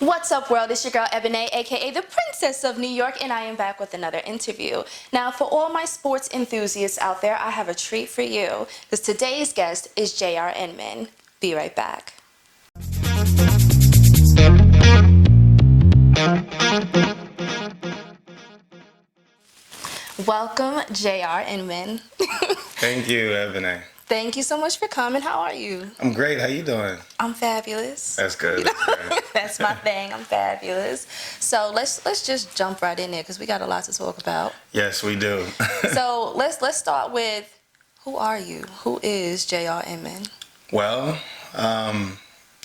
What's up, world? It's your girl Ebonée, aka the Princess of New York, and I am back with another interview. Now, for all my sports enthusiasts out there, I have a treat for you, because today's guest is J.R. Inman. Be right back. Welcome, J.R. Inman. Thank you, Ebonée. Thank you so much for coming. How are you? I'm great. How you doing? I'm fabulous. That's good. That's great. That's my thing. I'm fabulous. So let's just jump right in there because we got a lot to talk about. Yes, we do. So let's start with, who are you? Who is J.R. Inman? Well,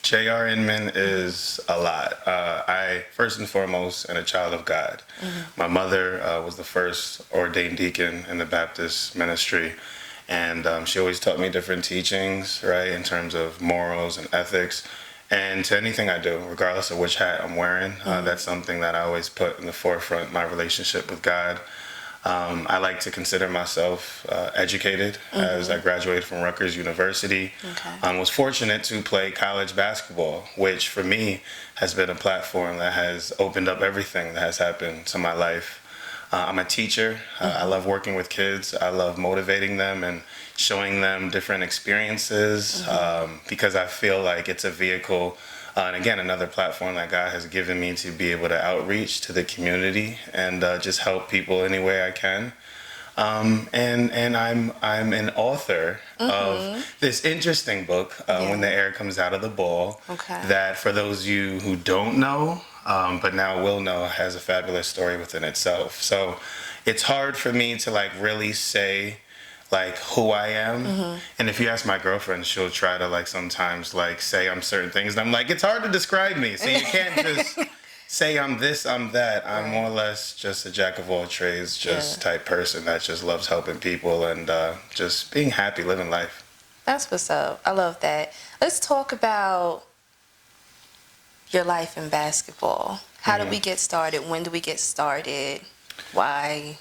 J.R. Inman is a lot. I, first and foremost, am a child of God. Mm-hmm. My mother was the first ordained deacon in the Baptist ministry. And she always taught me different teachings, right, in terms of morals and ethics. And to anything I do, regardless of which hat I'm wearing, that's something that I always put in the forefront, my relationship with God. I like to consider myself educated as I graduated from Rutgers University. Okay. Was fortunate to play college basketball, which for me has been a platform that has opened up everything that has happened to my life. I'm a teacher. I love working with kids. I love motivating them and showing them different experiences because I feel like it's a vehicle, and again, another platform that God has given me to be able to outreach to the community and just help people any way I can. And I'm an author of this interesting book, When the Air Comes Out of the Ball, that for those of you who don't know, but now will know, has a fabulous story within itself. So it's hard for me to really say who I am. And if you ask my girlfriend, she'll try to sometimes say I'm certain things. And I'm like, it's hard to describe me. So you can't just say I'm this, I'm that. I'm more or less just a jack of all trades, type person that just loves helping people and just being happy, living life. That's what's up. I love that. Let's talk about your life in basketball. How did we get started? When did we get started? Why?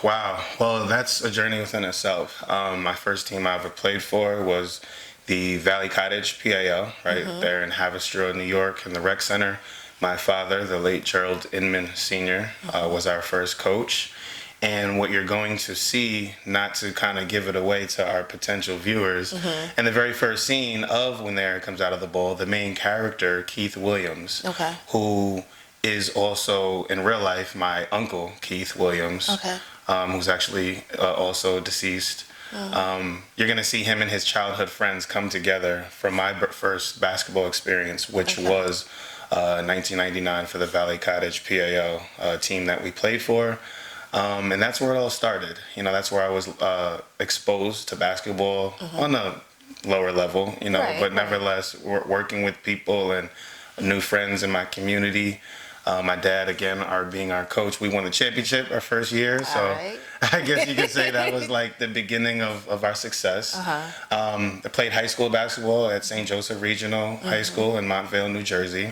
Wow. Well, that's a journey within itself. My first team I ever played for was the Valley Cottage PAL, right there in Haverstraw, New York, in the rec center. My father, the late Gerald Inman Sr., was our first coach. And what you're going to see, not to kind of give it away to our potential viewers, in the very first scene of When the Air Comes Out of the Ball, the main character, Keith Williams, who is also, in real life, my uncle, Keith Williams, who's actually also deceased. You're going to see him and his childhood friends come together from my first basketball experience, which was 1999 for the Valley Cottage PAL team that we played for. And that's where it all started. That's where I was exposed to basketball on a lower level, but nevertheless, working with people and new friends in my community. My dad, again, being our coach, we won the championship our first year. So I guess you could say that was the beginning of our success. I played high school basketball at St. Joseph Regional High School in Montvale, New Jersey,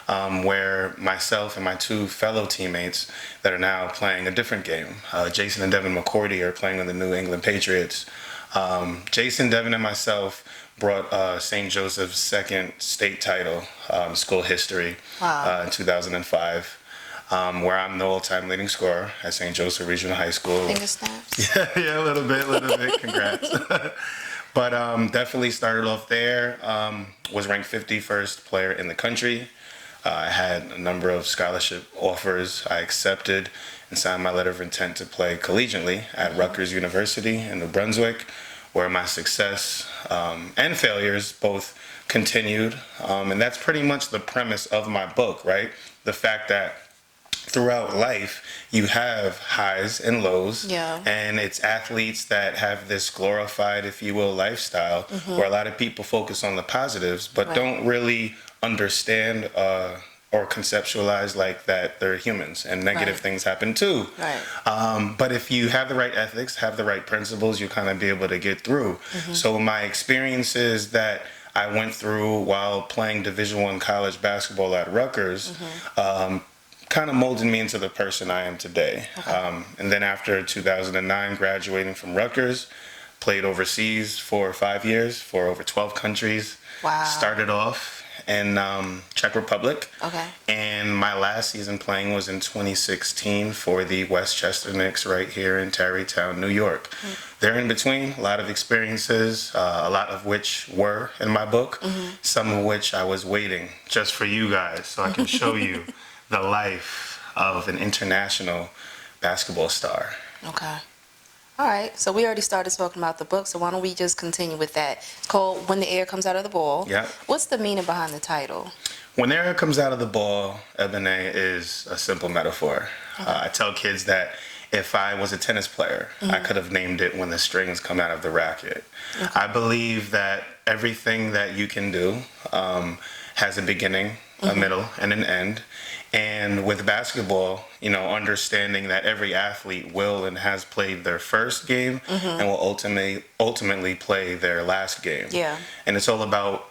where myself and my two fellow teammates that are now playing a different game, Jason and Devin McCourty, are playing on the New England Patriots. Jason, Devin, and myself brought St. Joseph's second state title, school history, in 2005, where I'm the all-time leading scorer at St. Joseph Regional High School. Finger snaps? Yeah, a little bit. Congrats. But definitely started off there, was ranked 51st player in the country. I had a number of scholarship offers I accepted and signed my letter of intent to play collegiately at Rutgers University in New Brunswick, where my success and failures both continued. And that's pretty much the premise of my book, right? The fact that throughout life, you have highs and lows. And it's athletes that have this glorified, if you will, lifestyle, where a lot of people focus on the positives, but don't really understand or conceptualize that they're humans and negative things happen too. But if you have the right ethics, have the right principles, you kind of be able to get through. So my experiences that I went through while playing Division I college basketball at Rutgers kind of molded me into the person I am today. And then after 2009, graduating from Rutgers, played overseas for 5 years for over 12 countries. Started off in Czech Republic. Okay. And my last season playing was in 2016 for the Westchester Knicks right here in Tarrytown, New York. There in between, a lot of experiences, a lot of which were in my book, some of which I was waiting just for you guys so I can show you the life of an international basketball star. Okay. All right. So we already started talking about the book, so why don't we just continue with that? It's called When the Air Comes Out of the Ball. Yeah. What's the meaning behind the title? When the air comes out of the ball, Ebonée is a simple metaphor. I tell kids that if I was a tennis player, I could have named it When the Strings Come Out of the Racket. I believe that everything that you can do has a beginning, a middle, and an end. And with basketball, you know, understanding that every athlete will and has played their first game and will ultimately play their last game. Yeah. And it's all about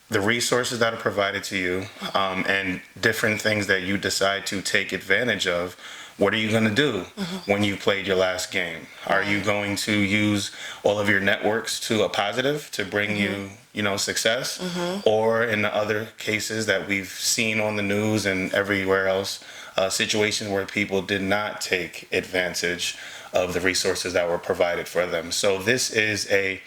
the resources that are provided to you and different things that you decide to take advantage of. What are you going to do when you played your last game? Are you going to use all of your networks to a positive to bring you, you know, success? Or in the other cases that we've seen on the news and everywhere else, situations where people did not take advantage of the resources that were provided for them. So this is a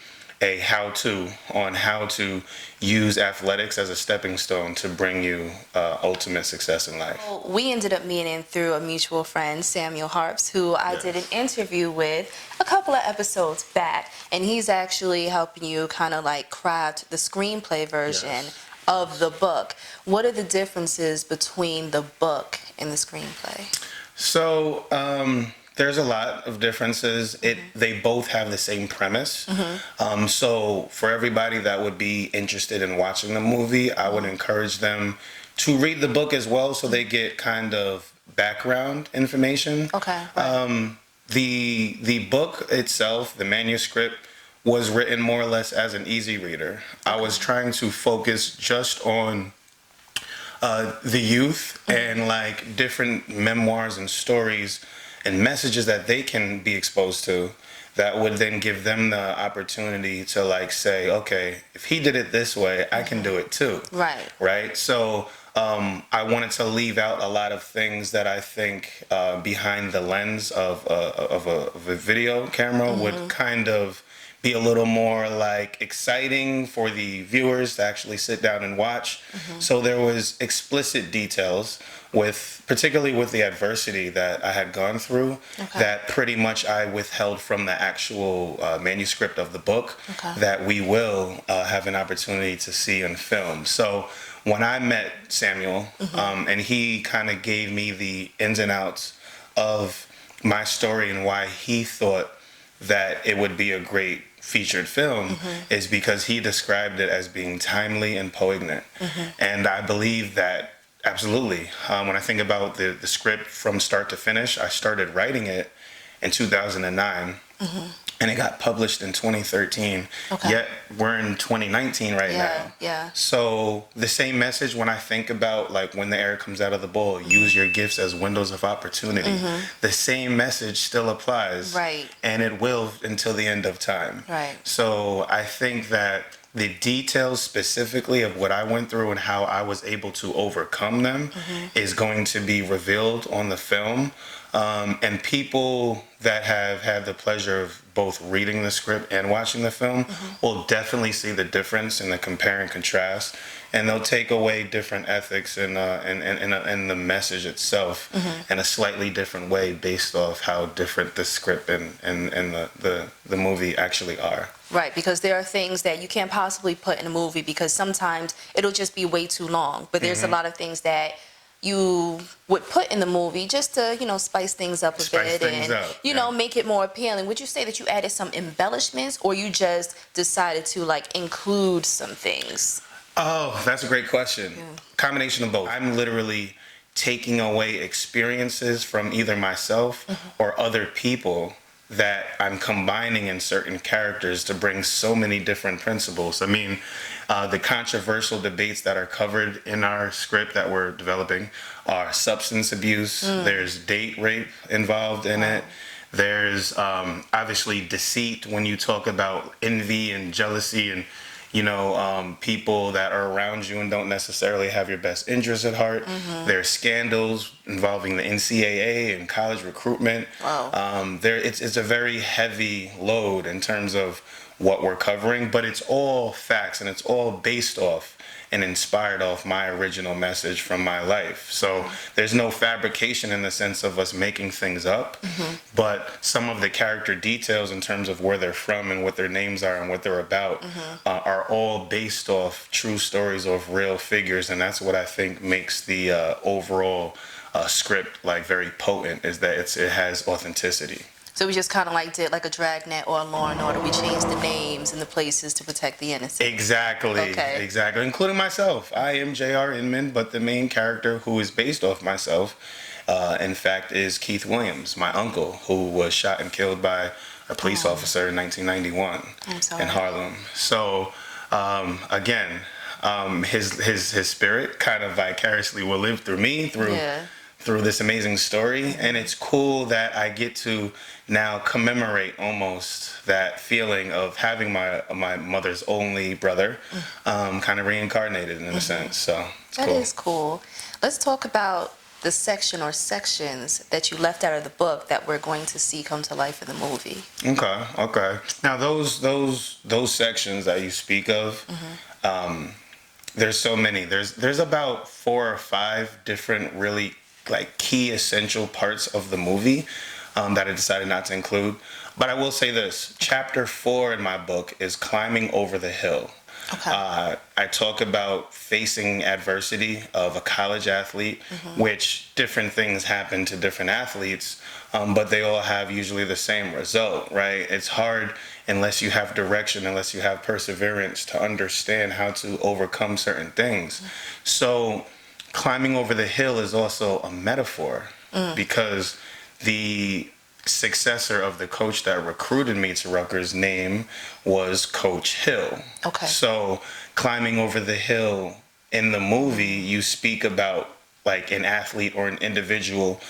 how-to on how to use athletics as a stepping stone to bring you ultimate success in life. Well, we ended up meeting through a mutual friend, Samuel Harps, who I did an interview with a couple of episodes back, and he's actually helping you kind of like craft the screenplay version of the book. What are the differences between the book and the screenplay? So, there's a lot of differences. They both have the same premise. So for everybody that would be interested in watching the movie, I would encourage them to read the book as well so they get kind of background information. Okay. The book itself, the manuscript, was written more or less as an easy reader. I was trying to focus just on the youth and like different memoirs and stories and messages that they can be exposed to that would then give them the opportunity to like say, okay, if he did it this way, I can do it too. Right. Right. So I wanted to leave out a lot of things that I think behind the lens of a video camera would kind of be a little more like exciting for the viewers to actually sit down and watch. So there was explicit details particularly with the adversity that I had gone through that pretty much I withheld from the actual manuscript of the book that we will have an opportunity to see in film. So when I met Samuel and he kind of gave me the ins and outs of my story and why he thought that it would be a great featured film is because he described it as being timely and poignant. And I believe that absolutely. When I think about the script from start to finish, I started writing it in 2009 and it got published in 2013. Yet we're in 2019 right now. Yeah. So the same message when I think about like when the air comes out of the bowl, use your gifts as windows of opportunity. The same message still applies. Right. And it will until the end of time. Right. So I think that the details specifically of what I went through and how I was able to overcome them is going to be revealed on the film. And people that have had the pleasure of both reading the script and watching the film will definitely see the difference in the compare and contrast. And they'll take away different ethics and the message itself in a slightly different way based off how different the script and the movie actually are. Right, because there are things that you can't possibly put in a movie because sometimes it'll just be way too long. But there's a lot of things that you would put in the movie just to, you know, spice things up a bit and, you know, make it more appealing. Would you say that you added some embellishments or you just decided to, like, include some things? Oh, that's a great question. Combination of both. I'm literally taking away experiences from either myself or other people that I'm combining in certain characters to bring so many different principles. I mean, the controversial debates that are covered in our script that we're developing are substance abuse. There's date rape involved in it. There's obviously deceit when you talk about envy and jealousy and, people that are around you and don't necessarily have your best interests at heart. There's scandals involving the NCAA and college recruitment. Wow. It's a very heavy load in terms of what we're covering, but it's all facts and it's all based off and inspired off my original message from my life. So there's no fabrication in the sense of us making things up, but some of the character details in terms of where they're from and what their names are and what they're about are all based off true stories of real figures, and that's what I think makes the overall script like very potent, is that it has authenticity. So we just kind of like did like a Dragnet or a Law and Order. We changed the names and the places to protect the innocent. Exactly. Okay. Exactly. Including myself. I am J.R. Inman, but the main character who is based off myself, in fact, is Keith Williams, my uncle, who was shot and killed by a police officer in 1991 in Harlem. So, again, his spirit kind of vicariously will live through me, through this amazing story, and it's cool that I get to now commemorate almost that feeling of having my mother's only brother kind of reincarnated in a sense. So it's cool. That is cool. Let's talk about the section or sections that you left out of the book that we're going to see come to life in the movie. Okay. Now those sections that you speak of, there's so many. There's about 4 or 5 different really like key essential parts of the movie that I decided not to include. But I will say this, chapter 4 in my book is Climbing Over the Hill. Okay. I talk about facing adversity of a college athlete, which different things happen to different athletes, but they all have usually the same result, right? It's hard unless you have direction, unless you have perseverance to understand how to overcome certain things. So climbing over the hill is also a metaphor because the successor of the coach that recruited me to Rutgers' name was Coach Hill. Okay. So climbing over the hill in the movie, you speak about like an athlete or an individual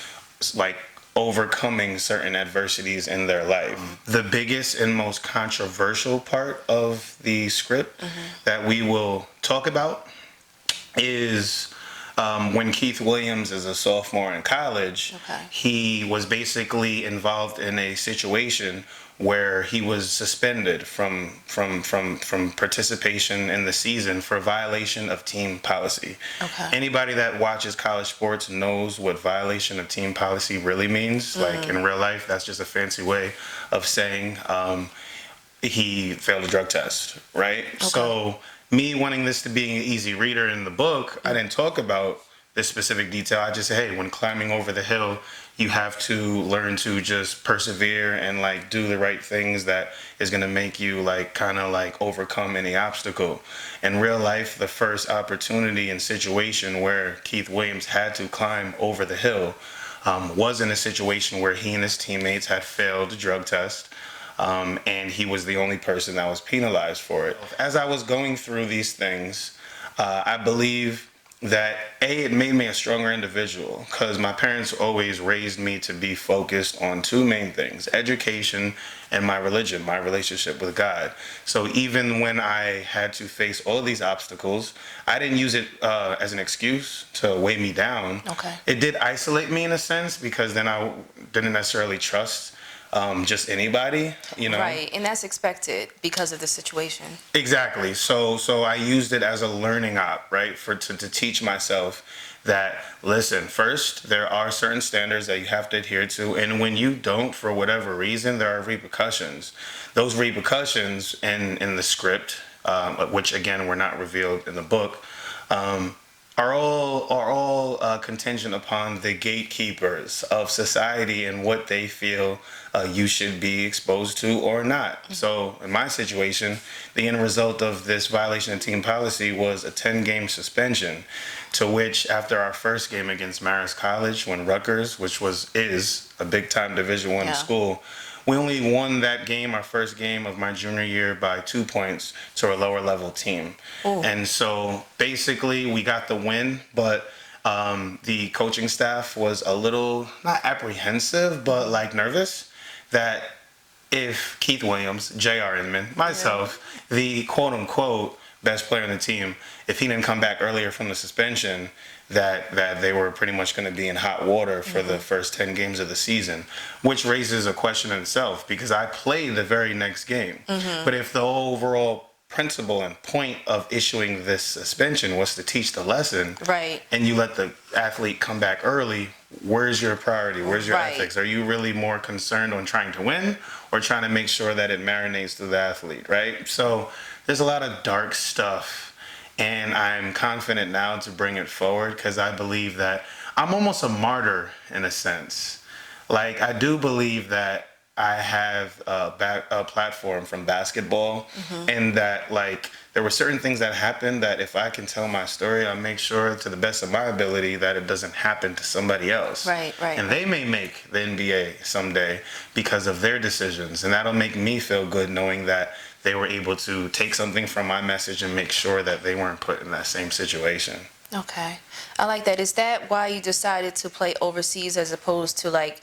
like overcoming certain adversities in their life. The biggest and most controversial part of the script that we will talk about is when Keith Williams is a sophomore in college, he was basically involved in a situation where he was suspended from participation in the season for violation of team policy. Anybody that watches college sports knows what violation of team policy really means. Like in real life, that's just a fancy way of saying he failed a drug test, right? So me wanting this to be an easy reader in the book, I didn't talk about this specific detail. I just said, hey, when climbing over the hill, you have to learn to just persevere and like do the right things that is going to make you like kind of like overcome any obstacle. In real life, the first opportunity and situation where Keith Williams had to climb over the hill was in a situation where he and his teammates had failed a drug test. And he was the only person that was penalized for it. As I was going through these things, I believe that it made me a stronger individual because my parents always raised me to be focused on 2 main things: education and my religion, my relationship with God. So even when I had to face all these obstacles, I didn't use it as an excuse to weigh me down. It did isolate me in a sense because then I didn't necessarily trust just anybody, Right, and that's expected because of the situation. Exactly. So I used it as a learning op, right, to teach myself that, listen, first, there are certain standards that you have to adhere to, and when you don't, for whatever reason, there are repercussions. Those repercussions in the script, which again were not revealed in the book, are all contingent upon the gatekeepers of society and what they feel you should be exposed to or not. So in my situation, the end result of this violation of team policy was a 10-game suspension, to which after our first game against Marist College, when Rutgers, which is a big-time Division I school, we only won that game, our first game of my junior year, by 2 points to a lower level team. And so basically we got the win, but the coaching staff was a little, not apprehensive, but like nervous that if Keith Williams, J.R. Inman, myself, the quote-unquote best player on the team, if he didn't come back earlier from the suspension, that they were pretty much going to be in hot water for the first 10 games of the season, which raises a question in itself because I played the very next game. But if the overall principle and point of issuing this suspension was to teach the lesson, Right. and you let the athlete come back early, where's your priority? Where's your ethics? Are you really more concerned on trying to win or trying to make sure that it marinates through the athlete, right? So there's a lot of dark stuff, and I'm confident now to bring it forward because I believe that I'm almost a martyr in a sense. Like, I do believe that I have a platform from basketball, and that, like, there were certain things that happened that if I can tell my story, I'll make sure to the best of my ability that it doesn't happen to somebody else. Right. And they may make the NBA someday because of their decisions, and that'll make me feel good knowing that they were able to take something from my message and make sure that they weren't put in that same situation. Okay. I like that. Is that why you decided to play overseas as opposed to, like,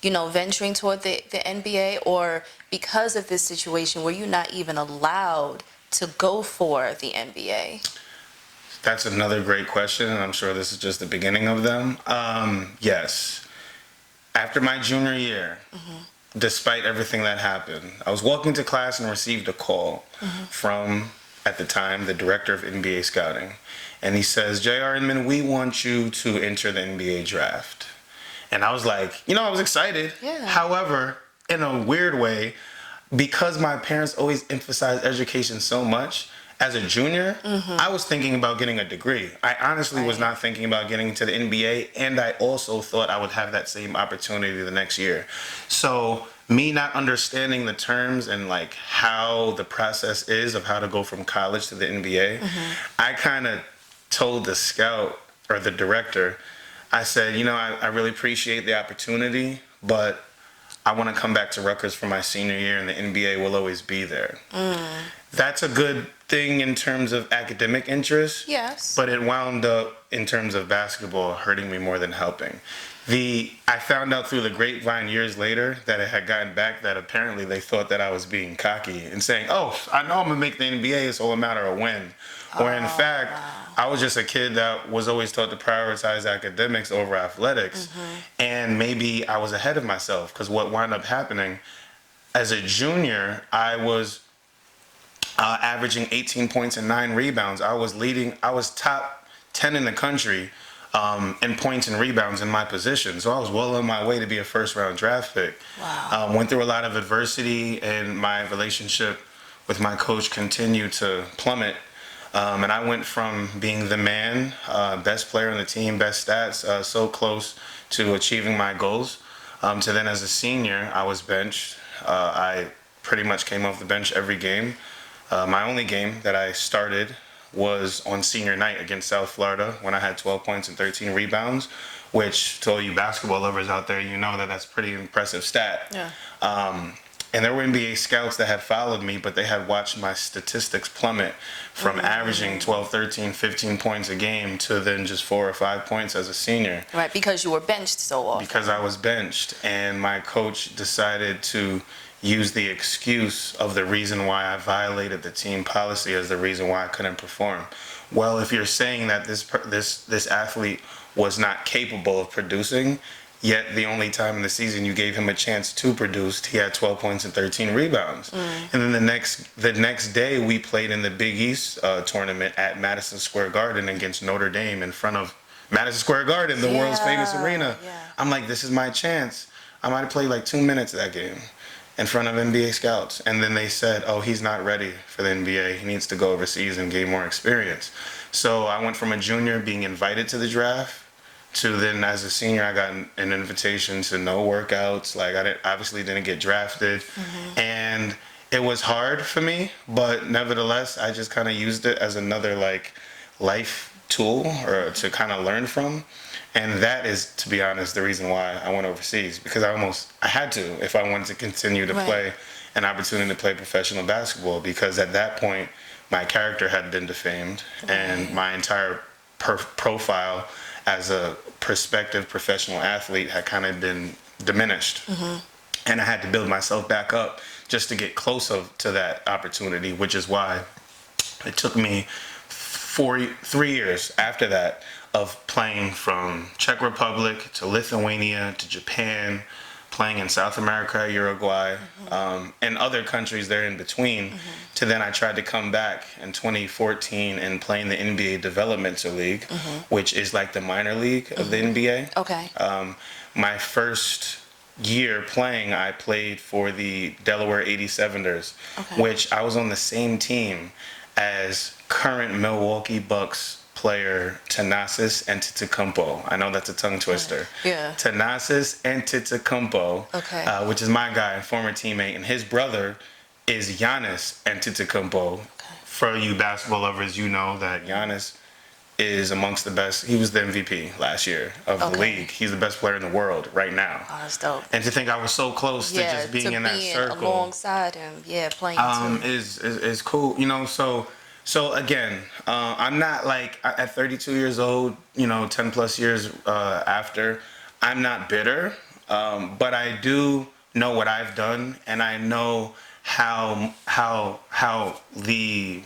venturing toward the NBA, or because of this situation, were you not even allowed to go for the NBA? That's another great question, and I'm sure this is just the beginning of them. Yes. After my junior year, despite everything that happened, I was walking to class and received a call from, at the time, the director of NBA scouting. And he says, J.R. Inman, we want you to enter the NBA draft. And I was like, I was excited. Yeah. However, in a weird way, because my parents always emphasized education so much, as a junior, I was thinking about getting a degree. I honestly was not thinking about getting to the NBA, and I also thought I would have that same opportunity the next year. So me not understanding the terms and like how the process is of how to go from college to the NBA, I kind of told the scout or the director, I said, I really appreciate the opportunity, but I want to come back to Rutgers for my senior year, and the NBA will always be there. That's a good thing in terms of academic interest. Yes. But it wound up, in terms of basketball, hurting me more than helping. I found out through the grapevine years later that it had gotten back that apparently they thought that I was being cocky and saying, I know I'm going to make the NBA, it's all a matter of when. Or in fact, I was just a kid that was always taught to prioritize academics over athletics. And maybe I was ahead of myself, because what wound up happening, as a junior, I was averaging 18 points and 9 rebounds. I was top 10 in the country in points and rebounds in my position. So I was well on my way to be a first-round draft pick. Wow. Went through a lot of adversity, and my relationship with my coach continued to plummet. And I went from being the man, best player on the team, best stats, so close to achieving my goals, to then as a senior, I was benched. I pretty much came off the bench every game. My only game that I started was on senior night against South Florida when I had 12 points and 13 rebounds, which, to all you basketball lovers out there, that's a pretty impressive stat. Yeah. And there were NBA scouts that had followed me, but they had watched my statistics plummet from averaging 12, 13, 15 points a game to then just 4 or 5 points as a senior. Right, because you were benched so often. Because I was benched, and my coach decided to use the excuse of the reason why I violated the team policy as the reason why I couldn't perform. Well, if you're saying that this athlete was not capable of producing, yet the only time in the season you gave him a chance to produce, he had 12 points and 13 rebounds. And then the next day we played in the Big East tournament at Madison Square Garden against Notre Dame in front of Madison Square Garden, the world's famous arena. Yeah. I'm like, this is my chance. I might have played like 2 minutes of that game in front of NBA scouts. And then they said, he's not ready for the NBA. He needs to go overseas and gain more experience. So I went from a junior being invited to the draft to then as a senior, I got an invitation to no workouts. Like, obviously didn't get drafted. And it was hard for me, but nevertheless, I just kind of used it as another life tool or to kind of learn from. And that is, to be honest, the reason why I went overseas, because I had to if I wanted to continue to play an opportunity to play professional basketball, because at that point, my character had been defamed and my entire profile as a prospective professional athlete had kind of been diminished. And I had to build myself back up just to get closer to that opportunity, which is why it took me 3 years after that of playing from Czech Republic to Lithuania to Japan, playing in South America, Uruguay, and other countries there in between, to then I tried to come back in 2014 and play in the NBA Developmental League, which is like the minor league of the NBA. Okay. My first year playing, I played for the Delaware 87ers, which I was on the same team as current Milwaukee Bucks player Thanasis Antetokounmpo. I know that's a tongue twister. Yeah. Thanasis Antetokounmpo, which is my guy, former teammate, and his brother is Giannis Antetokounmpo. For you basketball lovers, you know that Giannis is amongst the best. He was the MVP last year of the league. He's the best player in the world right now. Oh, that's dope. And to think I was so close to just being in that circle, alongside him, playing too. is cool. You know, so again, I'm not like at 32 years old, 10 plus years after, I'm not bitter, but I do know what I've done, and I know how the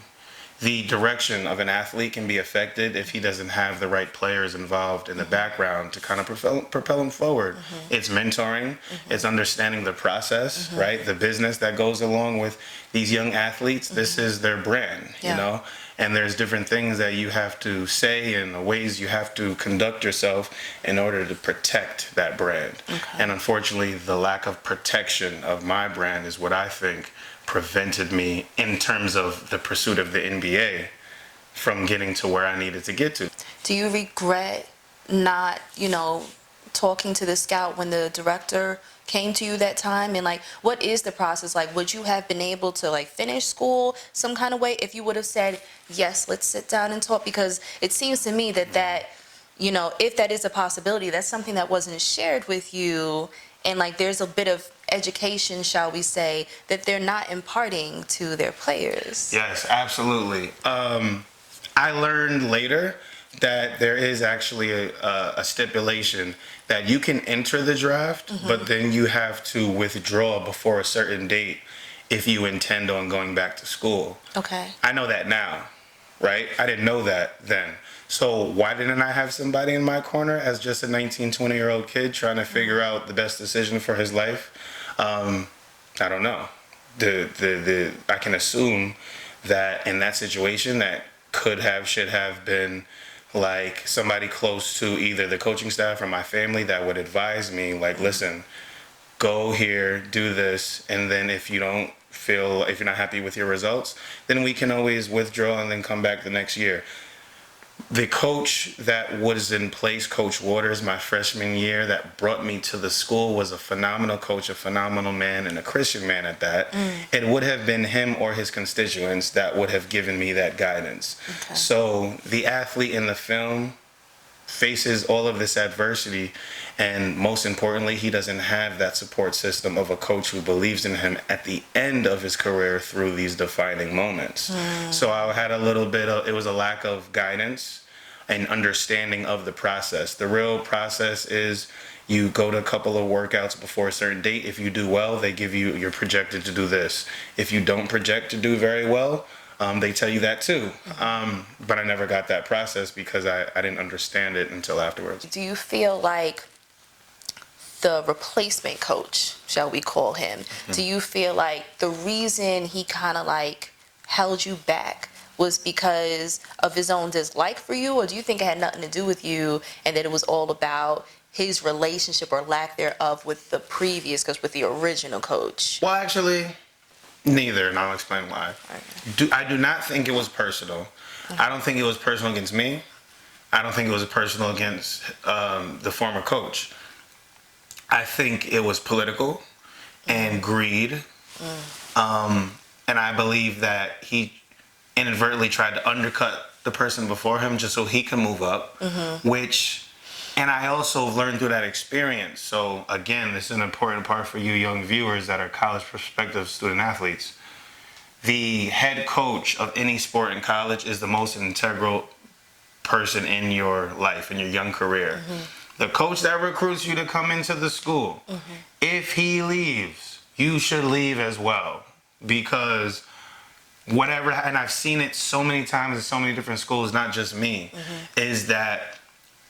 direction of an athlete can be affected if he doesn't have the right players involved in the background to kind of propel him forward. It's mentoring, it's understanding the process, right? The business that goes along with these young athletes. This is their brand, you know? And there's different things that you have to say and the ways you have to conduct yourself in order to protect that brand. And unfortunately, the lack of protection of my brand is what I think prevented me, in terms of the pursuit of the NBA, from getting to where I needed to get to. Do you regret not, talking to the scout when the director came to you that time? And what is the process like? Would you have been able to finish school some kind of way if you would have said, yes, let's sit down and talk? Because it seems to me that if that is a possibility, that's something that wasn't shared with you, and there's a bit of education, shall we say, that they're not imparting to their players. Yes, absolutely. I learned later that there is actually a stipulation that you can enter the draft, but then you have to withdraw before a certain date if you intend on going back to school. Okay. I know that now, right? I didn't know that then. So why didn't I have somebody in my corner as just a 19, 20-year-old kid trying to figure out the best decision for his life? I don't know. I can assume that in that situation, that should have been somebody close to either the coaching staff or my family that would advise me, listen, go here, do this, and then if you're not happy with your results, then we can always withdraw and then come back the next year. The coach that was in place, Coach Waters, my freshman year, that brought me to the school, was a phenomenal coach, a phenomenal man, and a Christian man at that. It would have been him or his constituents that would have given me that guidance. So the athlete in the film faces all of this adversity, and most importantly, he doesn't have that support system of a coach who believes in him at the end of his career through these defining moments. So I had it was a lack of guidance and understanding of the process. The real process is you go to a couple of workouts before a certain date. If you do well, they give you're projected to do this. If you don't project to do very well, they tell you that too. But I never got that process because I didn't understand it until afterwards. Do you feel like the replacement coach, shall we call him, do you feel like the reason he kind of held you back was because of his own dislike for you, or do you think it had nothing to do with you and that it was all about his relationship or lack thereof with with the original coach? Well, actually, neither, and I'll explain why. I do not think it was personal. I don't think it was personal against me. I don't think it was personal against the former coach. I think it was political and greed. And I believe that he inadvertently tried to undercut the person before him just so he can move up, and I also learned through that experience. So again, this is an important part for you young viewers that are college prospective student athletes. The head coach of any sport in college is the most integral person in your life, in your young career. The coach that recruits you to come into the school, if he leaves, you should leave as well. Because whatever, and I've seen it so many times in so many different schools, not just me, is that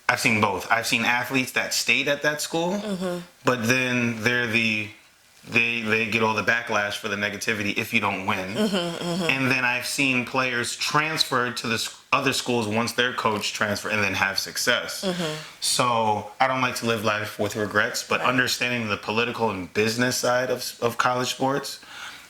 I've seen both. I've seen athletes that stayed at that school, but then they get all the backlash for the negativity if you don't win. And then I've seen players transfer to the other schools once their coach transfer and then have success. So I don't like to live life with regrets, but understanding the political and business side of college sports,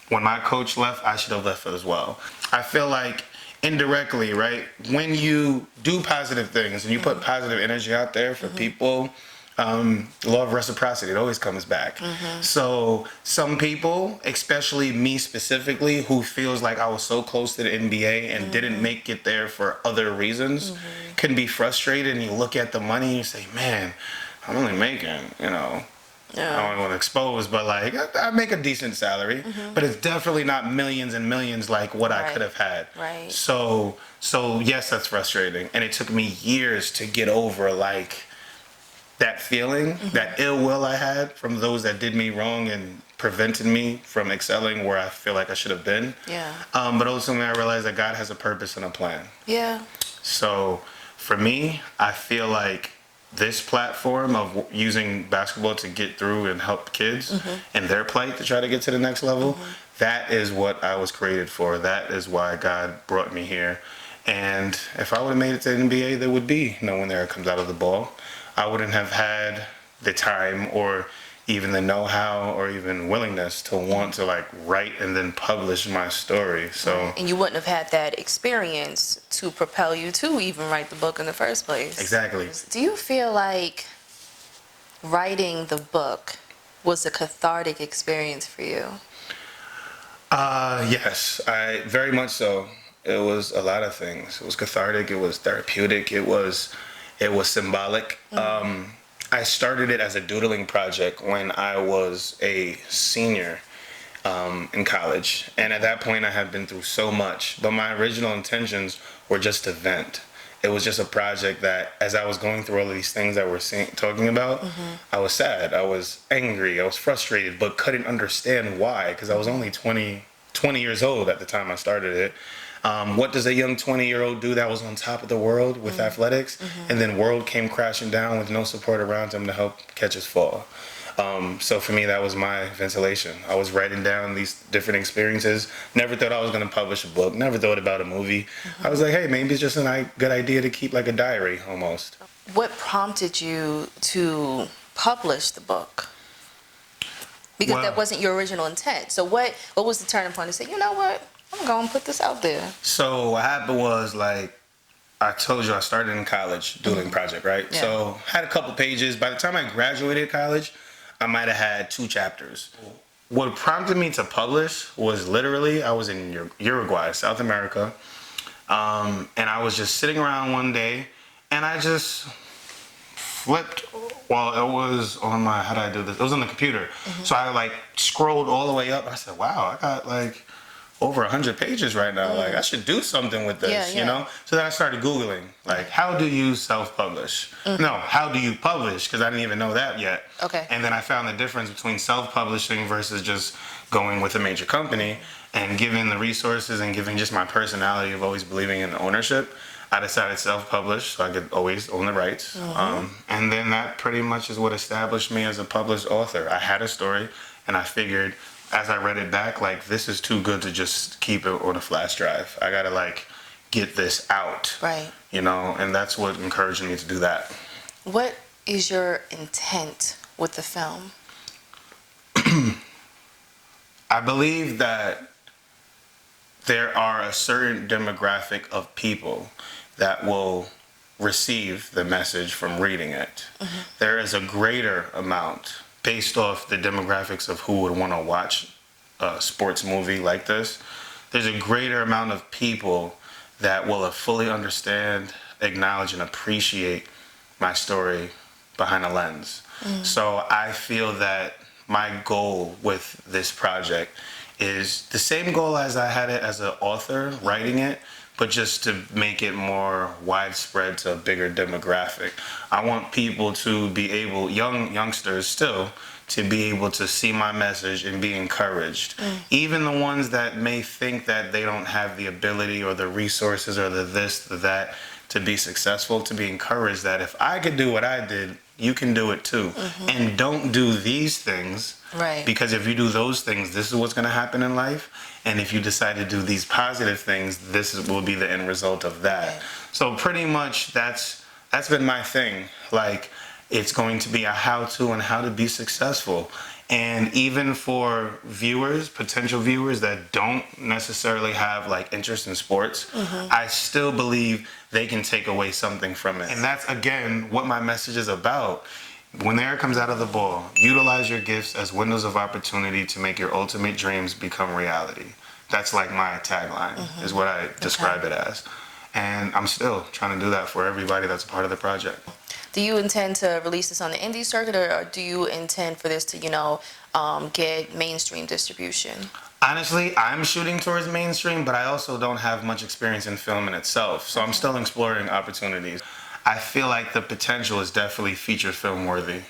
when my coach left, I should have left as well. I feel like indirectly, right, when you do positive things and you put positive energy out there for people, law of reciprocity, it always comes back. So some people, especially me specifically, who feels like I was so close to the NBA and didn't make it there for other reasons, can be frustrated, and you look at the money and you say, man, I'm only making, I don't want to expose, but like I make a decent salary, but it's definitely not millions and millions like what I could have had. So yes, that's frustrating, and it took me years to get over like that feeling, that ill will I had from those that did me wrong and prevented me from excelling where I feel like I should have been. But ultimately, I realized that God has a purpose and a plan. So for me, I feel like this platform of using basketball to get through and help kids and their plight to try to get to the next level, that is what I was created for. That is why God brought me here. And if I would have made it to the NBA, there would be no one there that comes out of the ball. I wouldn't have had the time or even the know-how or even willingness to want to like write and then publish my story. So and you wouldn't have had that experience to propel you to even write the book in the first place. Exactly. Do you feel like writing the book was a cathartic experience for you? Yes, I very much so. It was a lot of things. It was cathartic, it was therapeutic, it was symbolic. I started it as a doodling project when I was a senior in college. And at that point, I had been through so much. But my original intentions were just to vent. It was just a project that, as I was going through all of these things that we're talking about, I was sad, I was angry, I was frustrated, but couldn't understand why, because I was only 20 years old at the time I started it. What does a young 20-year-old do that was on top of the world with athletics, and then world came crashing down with no support around him to help catch his fall? So for me, that was my ventilation. I was writing down these different experiences. Never thought I was going to publish a book. Never thought about a movie. I was like, hey, maybe it's just a good idea to keep like a diary almost. What prompted you to publish the book? Because that wasn't your original intent. So what was the turning point to say, you know what? I'm going to put this out there. So what happened was, like, I told you I started in college doing project, right? So had a couple pages. By the time I graduated college, I might have had 2 chapters. What prompted me to publish was literally, I was in Uruguay, South America, and I was just sitting around one day, and I just flipped while it was on my, how did I do this? It was on the computer. So I like scrolled all the way up, and I said, wow, I got like over 100 pages right now. Like, I should do something with this, you know? So then I started Googling, like, how do you self-publish? No, how do you publish? Because I didn't even know that yet. And then I found the difference between self-publishing versus just going with a major company. And given the resources and given just my personality of always believing in ownership, I decided self-publish so I could always own the rights. And then that pretty much is what established me as a published author. I had a story, and I figured, as I read it back, like, this is too good to just keep it on a flash drive. I gotta like get this out, you know, and that's what encouraged me to do that. What is your intent with the film? I believe that there are a certain demographic of people that will receive the message from reading it. There is a greater amount based off the demographics of who would want to watch a sports movie like this. There's a greater amount of people that will fully understand, acknowledge, and appreciate my story behind a lens. So I feel that my goal with this project is the same goal as I had it as an author writing it, but just to make it more widespread to a bigger demographic. I want people to be able, youngsters still, to be able to see my message and be encouraged. Even the ones that may think that they don't have the ability or the resources or the this, the that to be successful, to be encouraged that if I could do what I did, you can do it too. And don't do these things. Right. Because if you do those things, this is what's going to happen in life. And if you decide to do these positive things, will be the end result of that. Right. So pretty much that's been my thing. Like, it's going to be a how-to on how to be successful. And even for viewers, potential viewers that don't necessarily have like interest in sports, I still believe they can take away something from it. And that's, again, what my message is about. When the air comes out of the ball, utilize your gifts as windows of opportunity to make your ultimate dreams become reality. That's like my tagline, is what I describe it as. And I'm still trying to do that for everybody that's a part of the project. Do you intend to release this on the indie circuit, or do you intend for this to, get mainstream distribution? Honestly, I'm shooting towards mainstream, but I also don't have much experience in film in itself. So I'm still exploring opportunities. I feel like the potential is definitely feature film worthy.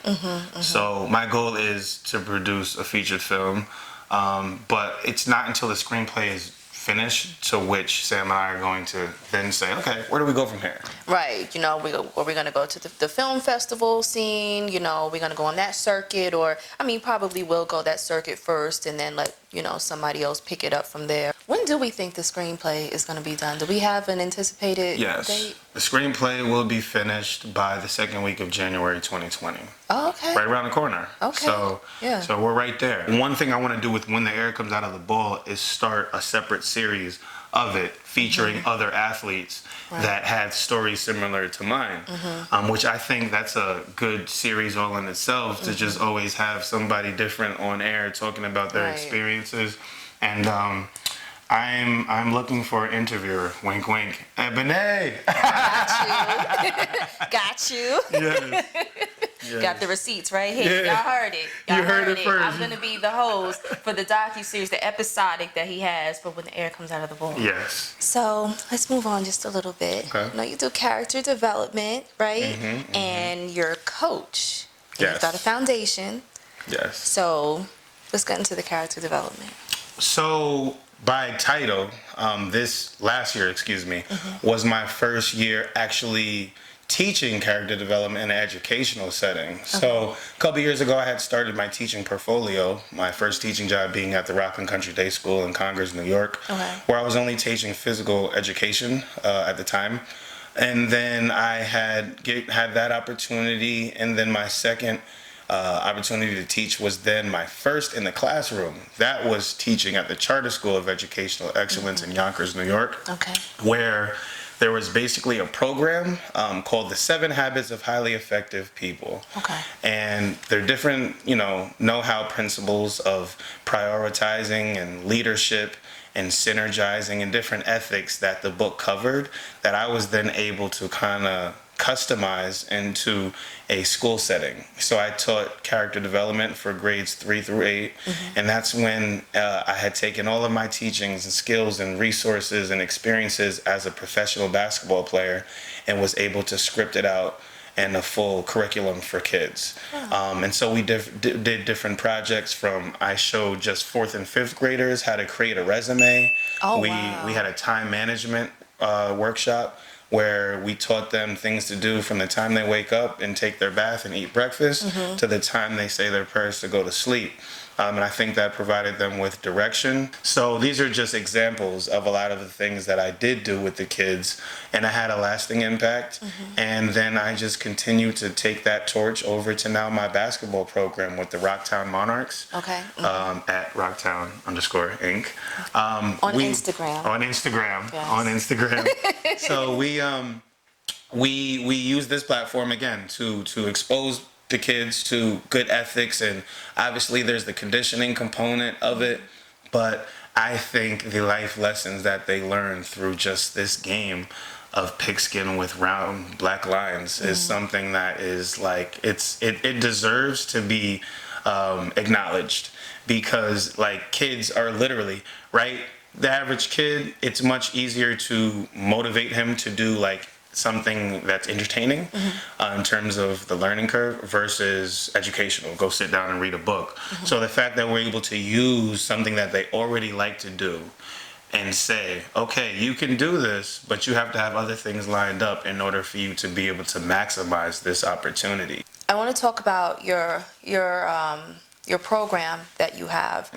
So my goal is to produce a featured film, but it's not until the screenplay is finished to which Sam and I are going to then say, okay, where do we go from here? Right. Are we going to go to the film festival scene? We're going to go on that circuit, or, probably we'll go that circuit first and then let, somebody else pick it up from there. When do we think the screenplay is going to be done? Do we have an anticipated date? The screenplay will be finished by the second week of January 2020. Oh, okay. Right around the corner. Okay. So we're right there. One thing I want to do with When the Air Comes Out of the Ball is start a separate series of it featuring other athletes that had stories similar to mine, which I think that's a good series all in itself, to just always have somebody different on air talking about their experiences. And I'm looking for an interviewer. Wink, wink. Ebonée. Got you. Yes. Got the receipts right here. Yeah. Y'all heard it. You heard it first. I'm gonna be the host for the docu-series, the episodic that he has for When the Air Comes Out of the Ball. Yes. So let's move on just a little bit. Okay. You do character development, right? And you're a coach. And You've got a foundation. Yes. So let's get into the character development. So by title, this last year, was my first year actually teaching character development in an educational setting. So a couple years ago, I had started my teaching portfolio, my first teaching job being at the Rockland Country Day School in Congress, New York, where I was only teaching physical education at the time. And then I had that opportunity, and then my second opportunity to teach was then my first in the classroom. That was teaching at the Charter School of Educational Excellence in Yonkers, New York, where there was basically a program called the 7 Habits of Highly Effective People. And they're different, know-how principles of prioritizing and leadership and synergizing and different ethics that the book covered, that I was then able to kind of customize into a school setting. So I taught character development for grades 3 through 8, and that's when I had taken all of my teachings and skills and resources and experiences as a professional basketball player and was able to script it out in a full curriculum for kids. And so we did different projects. From I showed just 4th and 5th graders how to create a resume. We had a time management workshop where we taught them things to do from the time they wake up and take their bath and eat breakfast to the time they say their prayers to go to sleep. And I think that provided them with direction. So these are just examples of a lot of the things that I did do with the kids, and I had a lasting impact. And then I just continued to take that torch over to now my basketball program with the Rocktown Monarchs at Rocktown_Inc. On Instagram. On Instagram. Yes. On Instagram. So we use this platform again to expose the kids to good ethics, and obviously there's the conditioning component of it, but I think the life lessons that they learn through just this game of pigskin with round black lines is something that is like it deserves to be acknowledged, because like kids are literally right. the average kid, it's much easier to motivate him to do like something that's entertaining in terms of the learning curve versus educational. Go sit down and read a book. So the fact that we're able to use something that they already like to do and say, okay, you can do this, but you have to have other things lined up in order for you to be able to maximize this opportunity. I want to talk about your program that you have.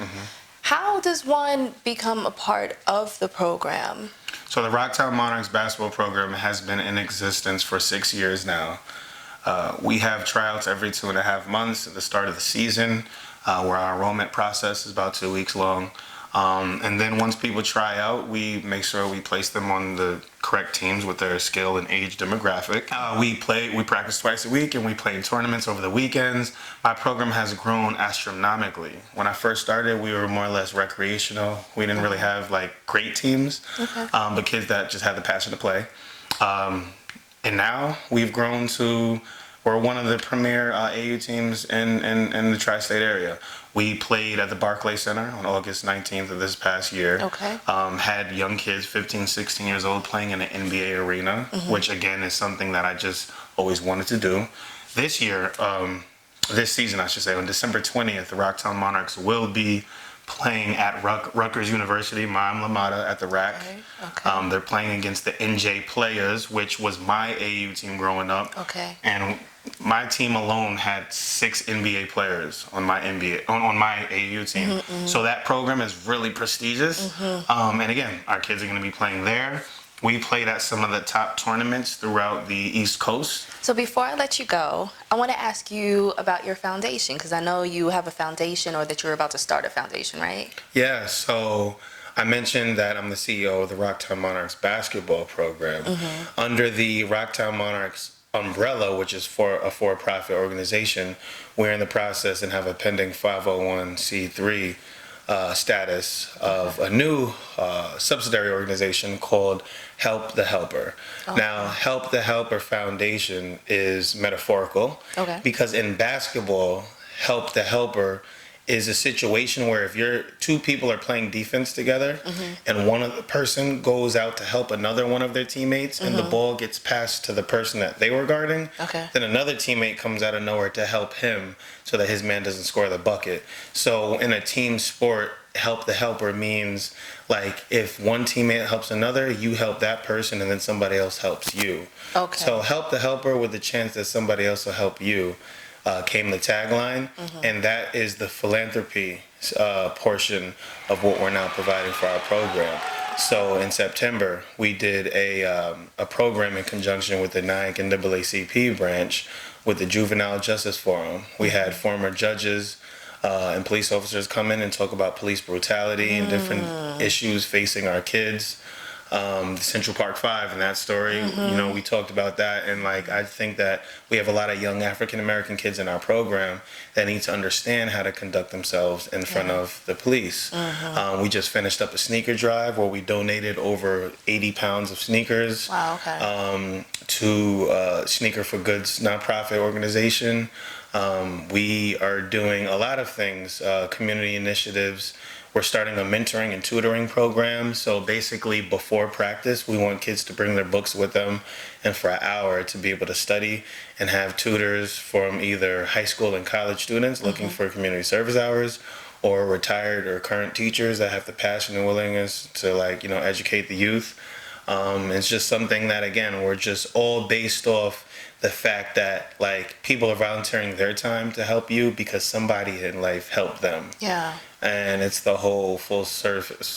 How does one become a part of the program? So the Rocktown Monarchs basketball program has been in existence for 6 years now. We have tryouts every 2.5 months at the start of the season, where our enrollment process is about 2 weeks long. And then once people try out, we make sure we place them on the correct teams with their skill and age demographic. We practice twice a week, and we play in tournaments over the weekends. My program has grown astronomically. When I first started, we were more or less recreational. We didn't really have like great teams, but kids that just had the passion to play. And now we've grown to, we're one of the premier AU teams in the tri-state area. We played at the Barclays Center on August 19th of this past year. Had young kids, 15, 16 years old, playing in an NBA arena, which again is something that I just always wanted to do. This year, this season I should say, on December 20th, the Rocktown Monarchs will be playing at Rutgers University, my alma mater, at the RAC. They're playing against the NJ Players, which was my AU team growing up. And my team alone had 6 NBA players on my on my AU team. So that program is really prestigious. And again, our kids are going to be playing there. We played at some of the top tournaments throughout the East Coast. So before I let you go, I want to ask you about your foundation, because I know you have a foundation, or that you're about to start a foundation, right? Yeah, so I mentioned that I'm the CEO of the Rocktown Monarchs basketball program. Under the Rocktown Monarchs umbrella, which is for a for-profit organization, we're in the process and have a pending 501c3 status of a new subsidiary organization called Help the Helper. Now, Help the Helper Foundation is metaphorical because in basketball, Help the Helper is a situation where if you're 2 people are playing defense together and one of the person goes out to help another one of their teammates and the ball gets passed to the person that they were guarding, then another teammate comes out of nowhere to help him so that his man doesn't score the bucket. So in a team sport, help the helper means like if one teammate helps another, you help that person and then somebody else helps you. So help the helper with the chance that somebody else will help you. Came the tagline, and that is the philanthropy portion of what we're now providing for our program. So in September, we did a program in conjunction with the NIAC and NAACP branch with the Juvenile Justice Forum. We had former judges and police officers come in and talk about police brutality and different issues facing our kids. Central Park 5 and that story, you know, we talked about that, and like I think that we have a lot of young African American kids in our program that need to understand how to conduct themselves in front of the police. We just finished up a sneaker drive where we donated over 80 pounds of sneakers to Sneaker for Goods nonprofit organization. We are doing a lot of things, community initiatives. We're starting a mentoring and tutoring program. So basically before practice, we want kids to bring their books with them and for an hour to be able to study and have tutors from either high school and college students looking for community service hours or retired or current teachers that have the passion and willingness to like, you know, educate the youth. It's just something that, again, we're just all based off the fact that like people are volunteering their time to help you because somebody in life helped them. And it's the whole full circus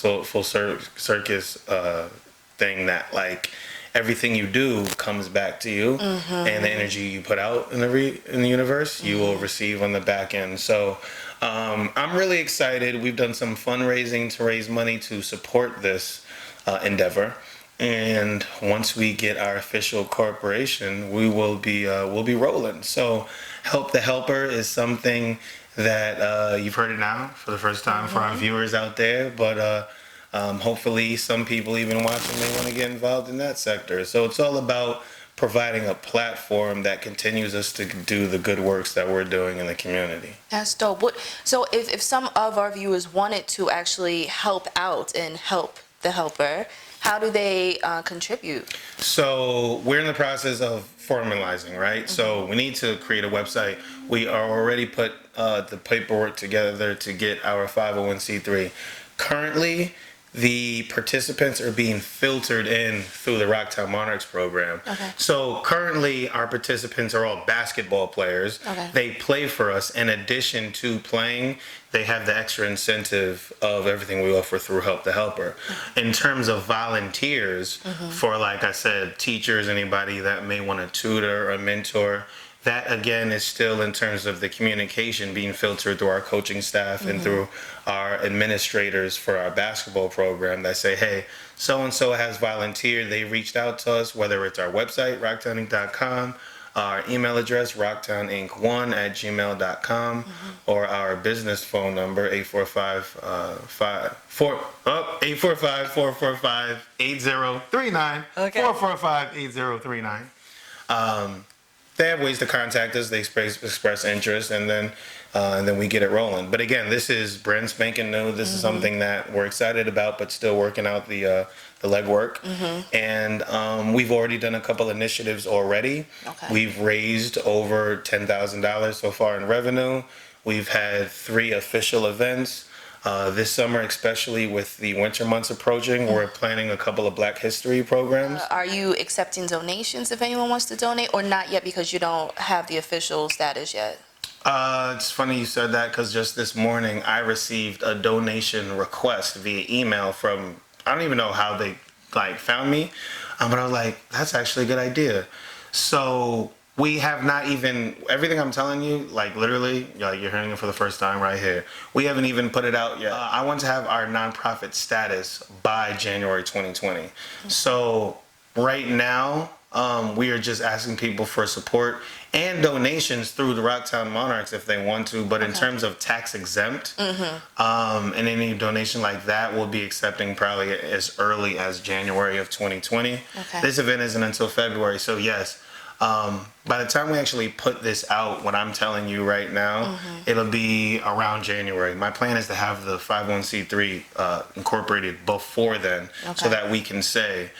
thing that like everything you do comes back to you, and the energy you put out in the universe, you will receive on the back end. So I'm really excited. We've done some fundraising to raise money to support this endeavor. And once we get our official corporation, we'll be rolling. So Help the Helper is something that you've heard it now for the first time for our viewers out there, but hopefully some people even watching may want to get involved in that sector. So it's all about providing a platform that continues us to do the good works that we're doing in the community. That's dope. So if some of our viewers wanted to actually help out and help the helper, how do they contribute? So we're in the process of formalizing, right? So we need to create a website. We are already put the paperwork together to get our 501c3. Currently, the participants are being filtered in through the Rocktown Monarchs program. Okay. So currently our participants are all basketball players. Okay. They play for us. In addition to playing, they have the extra incentive of everything we offer through Help the Helper. In terms of volunteers, for, like I said, teachers, anybody that may want to tutor or mentor, that again is still in terms of the communication being filtered through our coaching staff and through our administrators for our basketball program that say, hey, so-and-so has volunteered. They reached out to us, whether it's our website, rocktowninc.com, our email address, rocktowninc1@gmail.com, or our business phone number, 845-445-8039, Okay. 445-8039. They have ways to contact us. They express interest, and then we get it rolling. But again, this is brand spanking new. This is something that we're excited about, but still working out the legwork. And we've already done a couple initiatives already. Okay. We've raised over $10,000 so far in revenue. We've had 3 official events. This summer, especially with the winter months approaching, we're planning a couple of Black History programs. Are you accepting donations if anyone wants to donate, or not yet because you don't have the official status yet? It's funny you said that, because just this morning I received a donation request via email from, I don't even know how they found me, but I was like, that's actually a good idea. So we have not even, everything I'm telling you, literally, you're hearing it for the first time right here. We haven't even put it out yet. I want to have our nonprofit status by January 2020. So right now, we are just asking people for support and donations through the Rocktown Monarchs if they want to. But in terms of tax exempt, and any donation like that, we'll be accepting probably as early as January of 2020. Okay. This event isn't until February, so yes. By the time we actually put this out, what I'm telling you right now, it'll be around January. My plan is to have the 501c3 incorporated before then, so that we can say,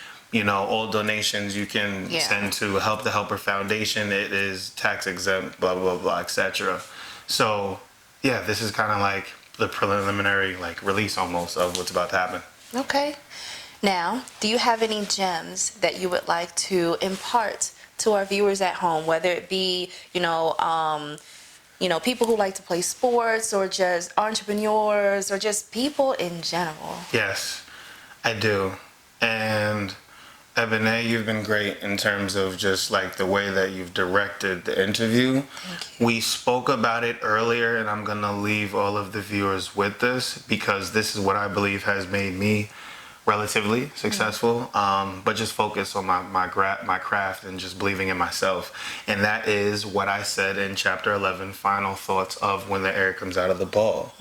all donations you can send to Help the Helper Foundation. It is tax exempt, blah, blah, blah, etc. So, yeah, this is kind of like the preliminary release almost of what's about to happen. Okay. Now, do you have any gems that you would like to impart to our viewers at home, whether it be, people who like to play sports, or just entrepreneurs, or just people in general? Yes, I do. And Ebonée, you've been great in terms of just the way that you've directed the interview. Thank you. We spoke about it earlier, and I'm going to leave all of the viewers with this, because this is what I believe has made me relatively successful, but just focus on my craft and just believing in myself. And that is what I said in chapter 11, Final Thoughts of When the Air Comes Out of the Ball.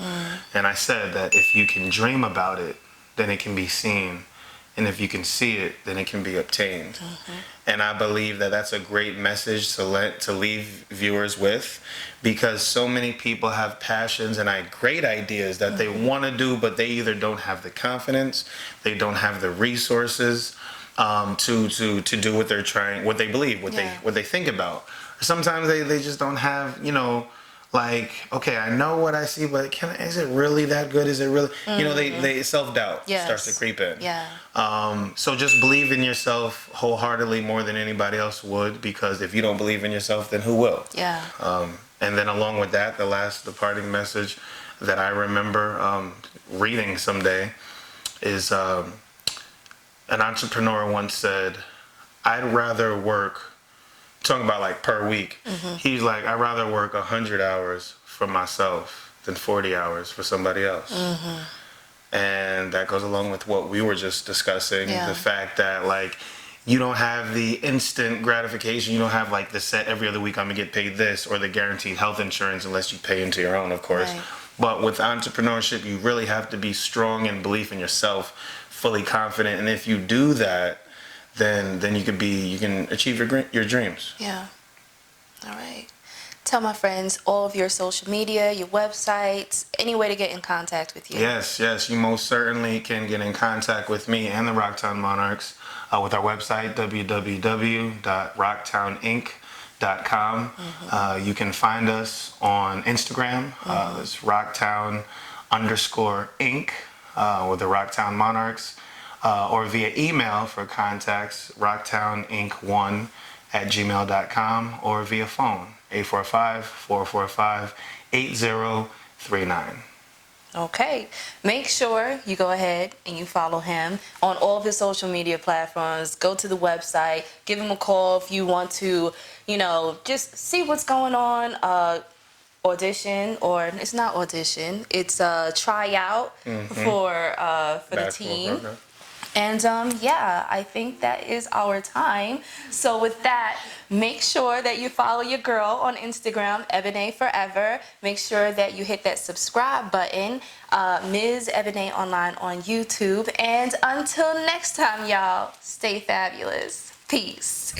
And I said that if you can dream about it, then it can be seen. And if you can see it, then it can be obtained. And I believe that that's a great message to leave viewers with, because so many people have passions and great ideas that they want to do, but they either don't have the confidence, they don't have the resources to do what they're trying, what they believe, what they think about. Sometimes they just don't have, okay, I know what I see, but is it really that good? Is it really, they self-doubt starts to creep in. So just believe in yourself wholeheartedly more than anybody else would, because if you don't believe in yourself, then who will? And then along with that, the parting message that I remember reading someday is an entrepreneur once said, I'd rather work, talking about per week, he's like, I'd rather work 100 hours for myself than 40 hours for somebody else. And that goes along with what we were just discussing, the fact that you don't have the instant gratification. You don't have the set every other week I'm gonna get paid this, or the guaranteed health insurance, unless you pay into your own, of course. But with entrepreneurship, you really have to be strong in belief in yourself, fully confident. And if you do that, then you can achieve your dreams. Yeah. All right. Tell my friends all of your social media, your websites, any way to get in contact with you. Yes, you most certainly can get in contact with me and the Rocktown Monarchs with our website, www.rocktowninc.com. You can find us on Instagram. It's Rocktown_Inc. With the Rocktown Monarchs, or via email for contacts, rocktowninc1@gmail.com, or via phone, 845-445-8039. Okay. Make sure you go ahead and you follow him on all of his social media platforms. Go to the website, give him a call if you want to, just see what's going on. Audition, or it's not audition, it's a tryout for the team. Program. And I think that is our time. So with that, make sure that you follow your girl on Instagram, Ebonée Forever. Make sure that you hit that subscribe button, Ms. Ebonée Online on YouTube. And until next time, y'all, stay fabulous. Peace.